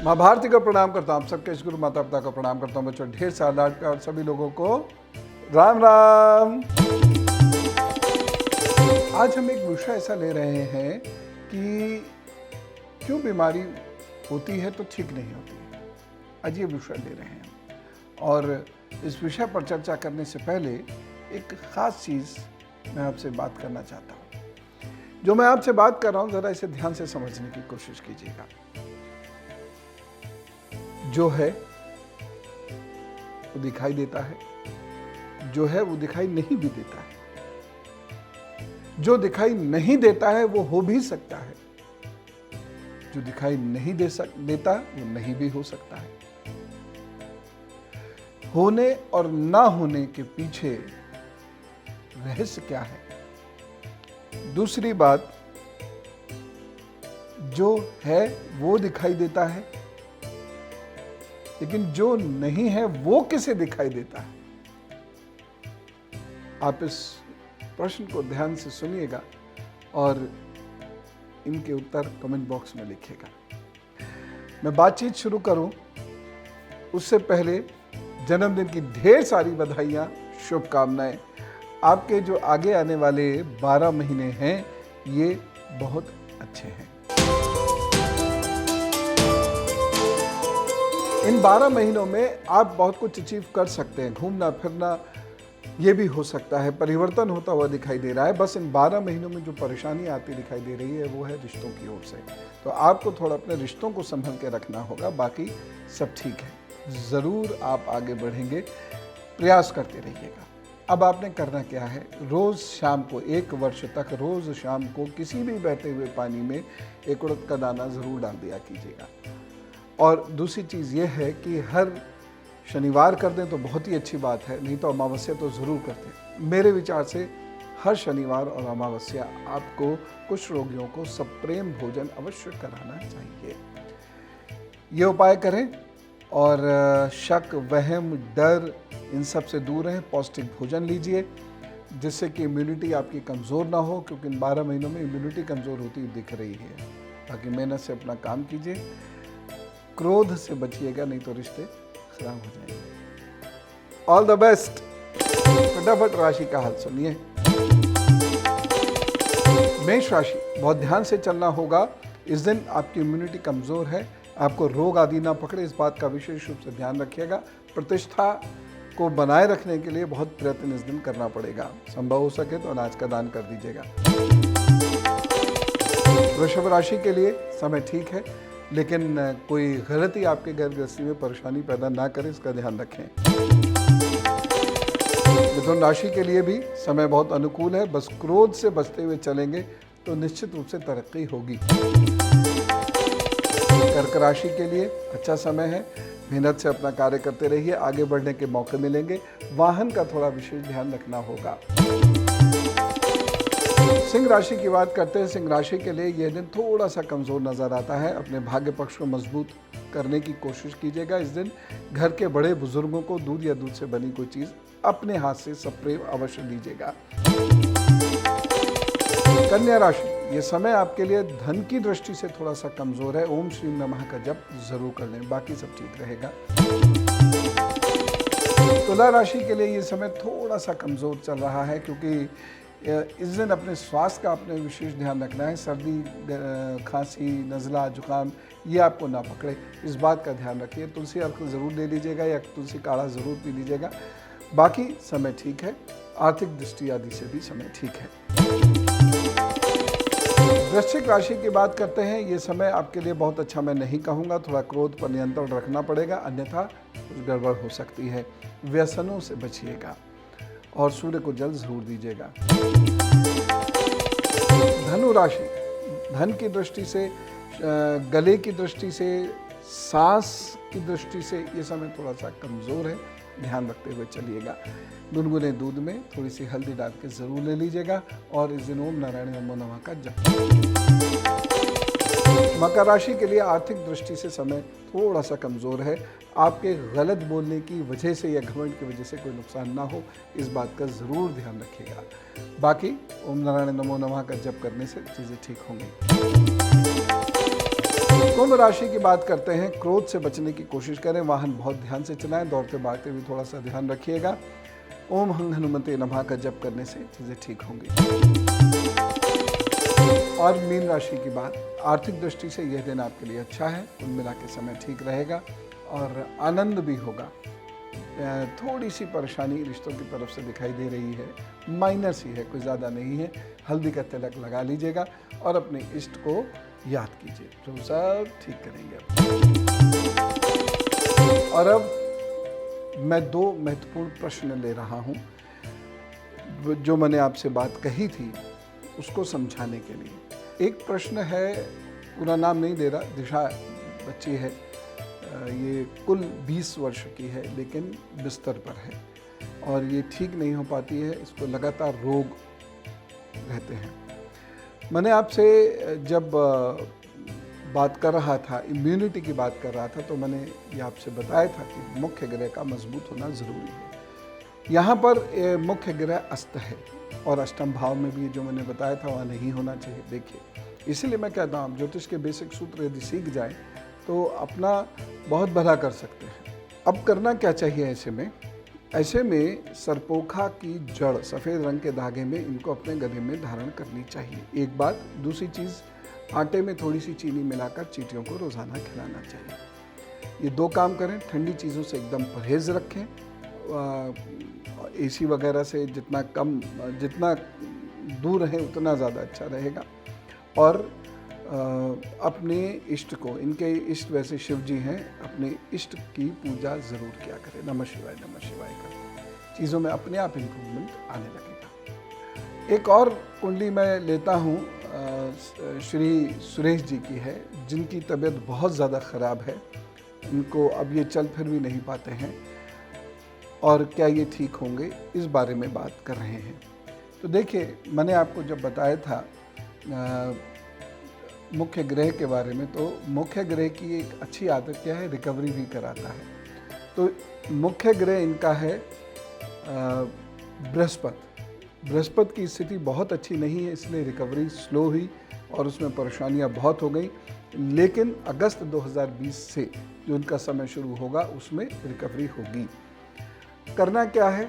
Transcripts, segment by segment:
माँ भारती को प्रणाम करता हूँ, सबके इस गुरु माता पिता को प्रणाम करता हूँ। बच्चों ढेर सारा लाड प्यार, सभी लोगों को राम राम। आज हम एक विषय ऐसा ले रहे हैं कि क्यों बीमारी होती है तो ठीक नहीं होती है। आज ये विषय ले रहे हैं और इस विषय पर चर्चा करने से पहले एक ख़ास चीज़ मैं आपसे बात करना चाहता हूँ। जो मैं आपसे बात कर रहा हूँ ज़रा इसे ध्यान से समझने की कोशिश कीजिएगा। जो है वो दिखाई देता है, जो है वो दिखाई नहीं भी देता है, जो दिखाई नहीं देता है वो हो भी सकता है, जो दिखाई नहीं देता वो नहीं भी हो सकता है। होने और ना होने के पीछे रहस्य क्या है? दूसरी बात, जो है वो दिखाई देता है, लेकिन जो नहीं है वो किसे दिखाई देता है? आप इस प्रश्न को ध्यान से सुनिएगा और इनके उत्तर कमेंट बॉक्स में लिखिएगा। मैं बातचीत शुरू करूं उससे पहले जन्मदिन की ढेर सारी बधाइयां, शुभकामनाएं। आपके जो आगे आने वाले 12 महीने हैं ये बहुत अच्छे हैं। इन 12 महीनों में आप बहुत कुछ अचीव कर सकते हैं। घूमना फिरना ये भी हो सकता है, परिवर्तन होता हुआ दिखाई दे रहा है। बस इन 12 महीनों में जो परेशानी आती दिखाई दे रही है वो है रिश्तों की ओर से। तो आपको थोड़ा अपने रिश्तों को संभल के रखना होगा, बाकी सब ठीक है। ज़रूर आप आगे बढ़ेंगे, प्रयास करते रहिएगा। अब आपने करना क्या है, रोज़ शाम को 1 वर्ष तक रोज़ शाम को किसी भी बहते हुए पानी में एक उड़द का दाना ज़रूर डाल दिया कीजिएगा। और दूसरी चीज़ ये है कि हर शनिवार कर दें तो बहुत ही अच्छी बात है, नहीं तो अमावस्या तो ज़रूर करते हैं। मेरे विचार से हर शनिवार और अमावस्या आपको कुछ रोगियों को सप्रेम भोजन अवश्य कराना चाहिए। ये उपाय करें और शक, वहम, डर इन सब से दूर रहें। पौष्टिक भोजन लीजिए जिससे कि इम्यूनिटी आपकी कमज़ोर ना हो, क्योंकि इन 12 महीनों में इम्यूनिटी कमज़ोर होती दिख रही है। बाकी मेहनत से अपना काम कीजिए, क्रोध से बचिएगा, नहीं तो रिश्ते खराब हो जाएंगे। All the best. फटाफट राशि का हाल सुनिए। मेष राशि, बहुत ध्यान से चलना होगा। इस दिन आपकी इम्यूनिटी कमजोर है, आपको रोग आदि ना पकड़े, इस बात का विशेष रूप से ध्यान रखिएगा। प्रतिष्ठा को बनाए रखने के लिए बहुत प्रयत्न इस दिन करना पड़ेगा। संभव हो सके तो अनाज का दान कर दीजिएगा। वृषभ राशि के लिए समय ठीक है, लेकिन कोई गलती आपके घर गृहस्थी में परेशानी पैदा ना करे, इसका ध्यान रखें। मिथुन राशि के लिए भी समय बहुत अनुकूल है, बस क्रोध से बचते हुए चलेंगे तो निश्चित रूप से तरक्की होगी। कर्क राशि के लिए अच्छा समय है, मेहनत से अपना कार्य करते रहिए, आगे बढ़ने के मौके मिलेंगे। वाहन का थोड़ा विशेष ध्यान रखना होगा। सिंह राशि की बात करते हैं। सिंह राशि के लिए यह दिन थोड़ा सा कमज़ोर नज़र आता है। अपने भाग्य पक्ष को मजबूत करने की कोशिश कीजिएगा। इस दिन घर के बड़े बुजुर्गों को दूध या दूध से बनी कोई चीज़ अपने हाथ से सप्रेम अवश्य दीजिएगा। कन्या राशि, ये समय आपके लिए धन की दृष्टि से थोड़ा सा कमज़ोर है। ओम श्री नमः का जप जरूर कर लें, बाकी सब ठीक रहेगा। तुला राशि के लिए ये समय थोड़ा सा कमज़ोर चल रहा है, क्योंकि इस दिन अपने स्वास्थ्य का अपने विशेष ध्यान रखना है। सर्दी, खांसी, नज़ला, जुकाम ये आपको ना पकड़े, इस बात का ध्यान रखिए। तुलसी अर्क ज़रूर ले लीजिएगा या तुलसी काढ़ा ज़रूर पी लीजिएगा। बाकी समय ठीक है, आर्थिक दृष्टि आदि से भी समय ठीक है। वृश्चिक राशि की बात करते हैं। ये समय आपके लिए बहुत अच्छा मैं नहीं कहूँगा, थोड़ा क्रोध पर नियंत्रण रखना पड़ेगा, अन्यथा कुछ गड़बड़ हो सकती है। व्यसनों से बचिएगा और सूर्य को जल जरूर दीजिएगा। धनु राशि, धन की दृष्टि से, गले की दृष्टि से, सांस की दृष्टि से ये समय थोड़ा सा कमज़ोर है, ध्यान रखते हुए चलिएगा। गुनगुने दूध में थोड़ी सी हल्दी डाल के ज़रूर ले लीजिएगा और इस दिन ओम नारायण नमो नमः का जप। मकर राशि के लिए आर्थिक दृष्टि से समय थोड़ा सा कमज़ोर है। आपके गलत बोलने की वजह से या घमंड की वजह से कोई नुकसान ना हो, इस बात का ज़रूर ध्यान रखिएगा। बाकी ओम नारायण नमो नमः का जप करने से चीज़ें ठीक होंगी। कुंभ राशि की बात करते हैं। क्रोध से बचने की कोशिश करें, वाहन बहुत ध्यान से चलाएं, दौड़ते भागते हुए थोड़ा सा ध्यान रखिएगा। ओम हंग हनुमते नमः का जप करने से चीज़ें ठीक होंगी। और मीन राशि की बात, आर्थिक दृष्टि से यह दिन आपके लिए अच्छा है, कुल मिला के समय ठीक रहेगा और आनंद भी होगा। थोड़ी सी परेशानी रिश्तों की तरफ से दिखाई दे रही है, माइनस ही है, कोई ज़्यादा नहीं है। हल्दी का तिलक लगा लीजिएगा और अपने इष्ट को याद कीजिए, तो सब ठीक करेंगे। और अब मैं 2 महत्वपूर्ण प्रश्न ले रहा हूँ, जो मैंने आपसे बात कही थी उसको समझाने के लिए। एक प्रश्न है, पूरा नाम नहीं दे रहा, दिशा बच्ची है, ये कुल 20 वर्ष की है, लेकिन बिस्तर पर है और ये ठीक नहीं हो पाती है, इसको लगातार रोग रहते हैं। मैंने आपसे जब बात कर रहा था, इम्यूनिटी की बात कर रहा था, तो मैंने ये आपसे बताया था कि मुख्य ग्रह का मजबूत होना ज़रूरी है। यहाँ पर मुख्य ग्रह अस्त है और अष्टम भाव में भी जो मैंने बताया था वहाँ नहीं होना चाहिए। देखिए, इसीलिए मैं कहता हूँ ज्योतिष के बेसिक सूत्र यदि सीख जाएं तो अपना बहुत भला कर सकते हैं। अब करना क्या चाहिए ऐसे में सरपोखा की जड़ सफ़ेद रंग के धागे में इनको अपने गले में धारण करनी चाहिए। एक बात। दूसरी चीज़, आटे में थोड़ी सी चीनी मिलाकर चींटियों को रोज़ाना खिलाना चाहिए। ये 2 काम करें। ठंडी चीज़ों से एकदम परहेज़ रखें, एसी वगैरह से जितना दूर रहें उतना ज़्यादा अच्छा रहेगा। और अपने इष्ट को, इनके इष्ट वैसे शिव जी हैं, अपने इष्ट की पूजा ज़रूर किया करें। नमः शिवाय करें, चीज़ों में अपने आप इम्प्रूवमेंट आने लगेगा। एक और कुंडली मैं लेता हूँ, श्री सुरेश जी की है, जिनकी तबीयत बहुत ज़्यादा ख़राब है। इनको अब ये चल फिर भी नहीं पाते हैं और क्या ये ठीक होंगे, इस बारे में बात कर रहे हैं। तो देखिए, मैंने आपको जब बताया था मुख्य ग्रह के बारे में, तो मुख्य ग्रह की एक अच्छी आदत क्या है, रिकवरी भी कराता है। तो मुख्य ग्रह इनका है बृहस्पति की स्थिति बहुत अच्छी नहीं है, इसलिए रिकवरी स्लो हुई और उसमें परेशानियां बहुत हो गई। लेकिन अगस्त 2020 से जो उनका समय शुरू होगा उसमें रिकवरी होगी। करना क्या है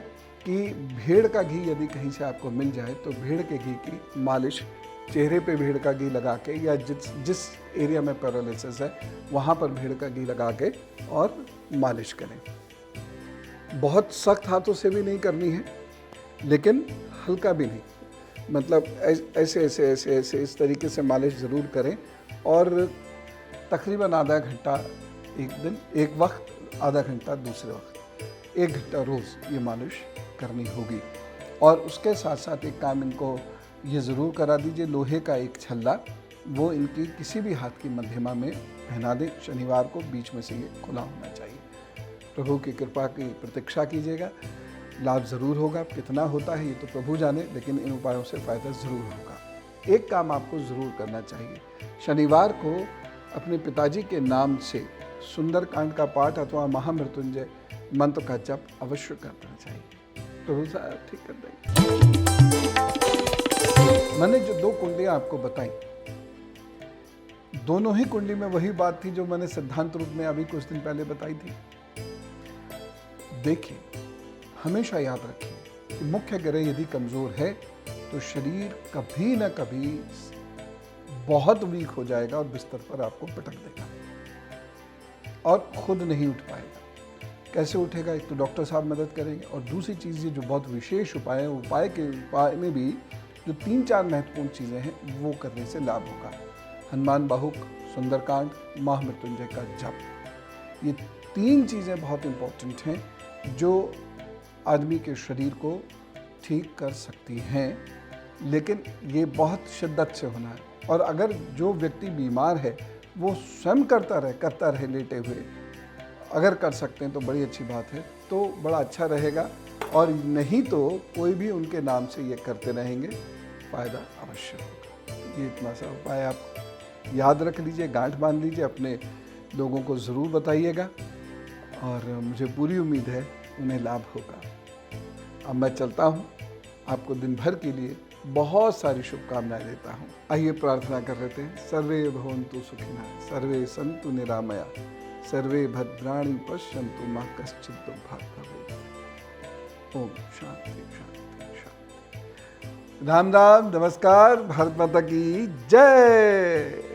कि भेड़ का घी यदि कहीं से आपको मिल जाए तो भेड़ के घी की मालिश चेहरे पे भेड़ का घी लगा के, या जिस एरिया में पैरालिसिस है वहाँ पर भेड़ का घी लगा के और मालिश करें। बहुत सख्त हाथों से भी नहीं करनी है, लेकिन हल्का भी नहीं, मतलब ऐसे इस तरीके से मालिश ज़रूर करें। और तकरीबन आधा घंटा एक दिन, एक वक्त आधा घंटा दूसरे वक्त, 1 घंटा रोज़ ये मालिश करनी होगी। और उसके साथ साथ एक काम इनको ये ज़रूर करा दीजिए, लोहे का एक छल्ला वो इनकी किसी भी हाथ की मध्यमा में पहना दें। शनिवार को बीच में से ये खुला होना चाहिए। प्रभु की कृपा की प्रतीक्षा कीजिएगा, लाभ ज़रूर होगा। कितना होता है ये तो प्रभु जाने, लेकिन इन उपायों से फ़ायदा ज़रूर होगा। एक काम आपको ज़रूर करना चाहिए, शनिवार को अपने पिताजी के नाम से सुंदरकांड का पाठ अथवा महामृत्युंजय मंत्र का जप अवश्य करना चाहिए। प्रभु साहब ठीक कर देंगे। मैंने जो 2 कुंडलियां आपको बताई, दोनों ही कुंडली में वही बात थी जो मैंने सिद्धांत रूप में अभी कुछ दिन पहले बताई थी। देखिए, हमेशा याद रखिए कि मुख्य ग्रह यदि कमजोर है तो शरीर कभी न कभी बहुत वीक हो जाएगा और बिस्तर पर आपको पटक देगा और खुद नहीं उठ पाएगा। कैसे उठेगा? एक तो डॉक्टर साहब मदद करेंगे, और दूसरी चीज़ ये जो बहुत विशेष उपाय है, उपाय में भी जो 3-4 महत्वपूर्ण चीज़ें हैं वो करने से लाभ होगा। हनुमान बाहुक, सुंदरकांड, महामृत्युंजय का जप, ये 3 चीज़ें बहुत इम्पोर्टेंट हैं जो आदमी के शरीर को ठीक कर सकती हैं, लेकिन ये बहुत शिद्दत से होना है। और अगर जो व्यक्ति बीमार है वो स्वयं करता रहे लेटे हुए, अगर कर सकते हैं तो बड़ी अच्छी बात है, तो बड़ा अच्छा रहेगा। और नहीं तो कोई भी उनके नाम से ये करते रहेंगे, फ़ायदा अवश्य होगा। ये इतना सा उपाय आप याद रख लीजिए, गांठ बांध लीजिए, अपने लोगों को ज़रूर बताइएगा और मुझे पूरी उम्मीद है उन्हें लाभ होगा। अब मैं चलता हूँ, आपको दिन भर के लिए बहुत सारी शुभकामनाएं देता हूँ। आइए प्रार्थना कर लेते हैं। सर्वे भवन्तु सुखिनः, सर्वे सन्तु निरामया, सर्वे भद्राणि पश्यन्तु मा कश्चित् दुःखभाग् भवेत्। ओम शांति शांति शांति। राम राम, नमस्कार, भारत माता की जय।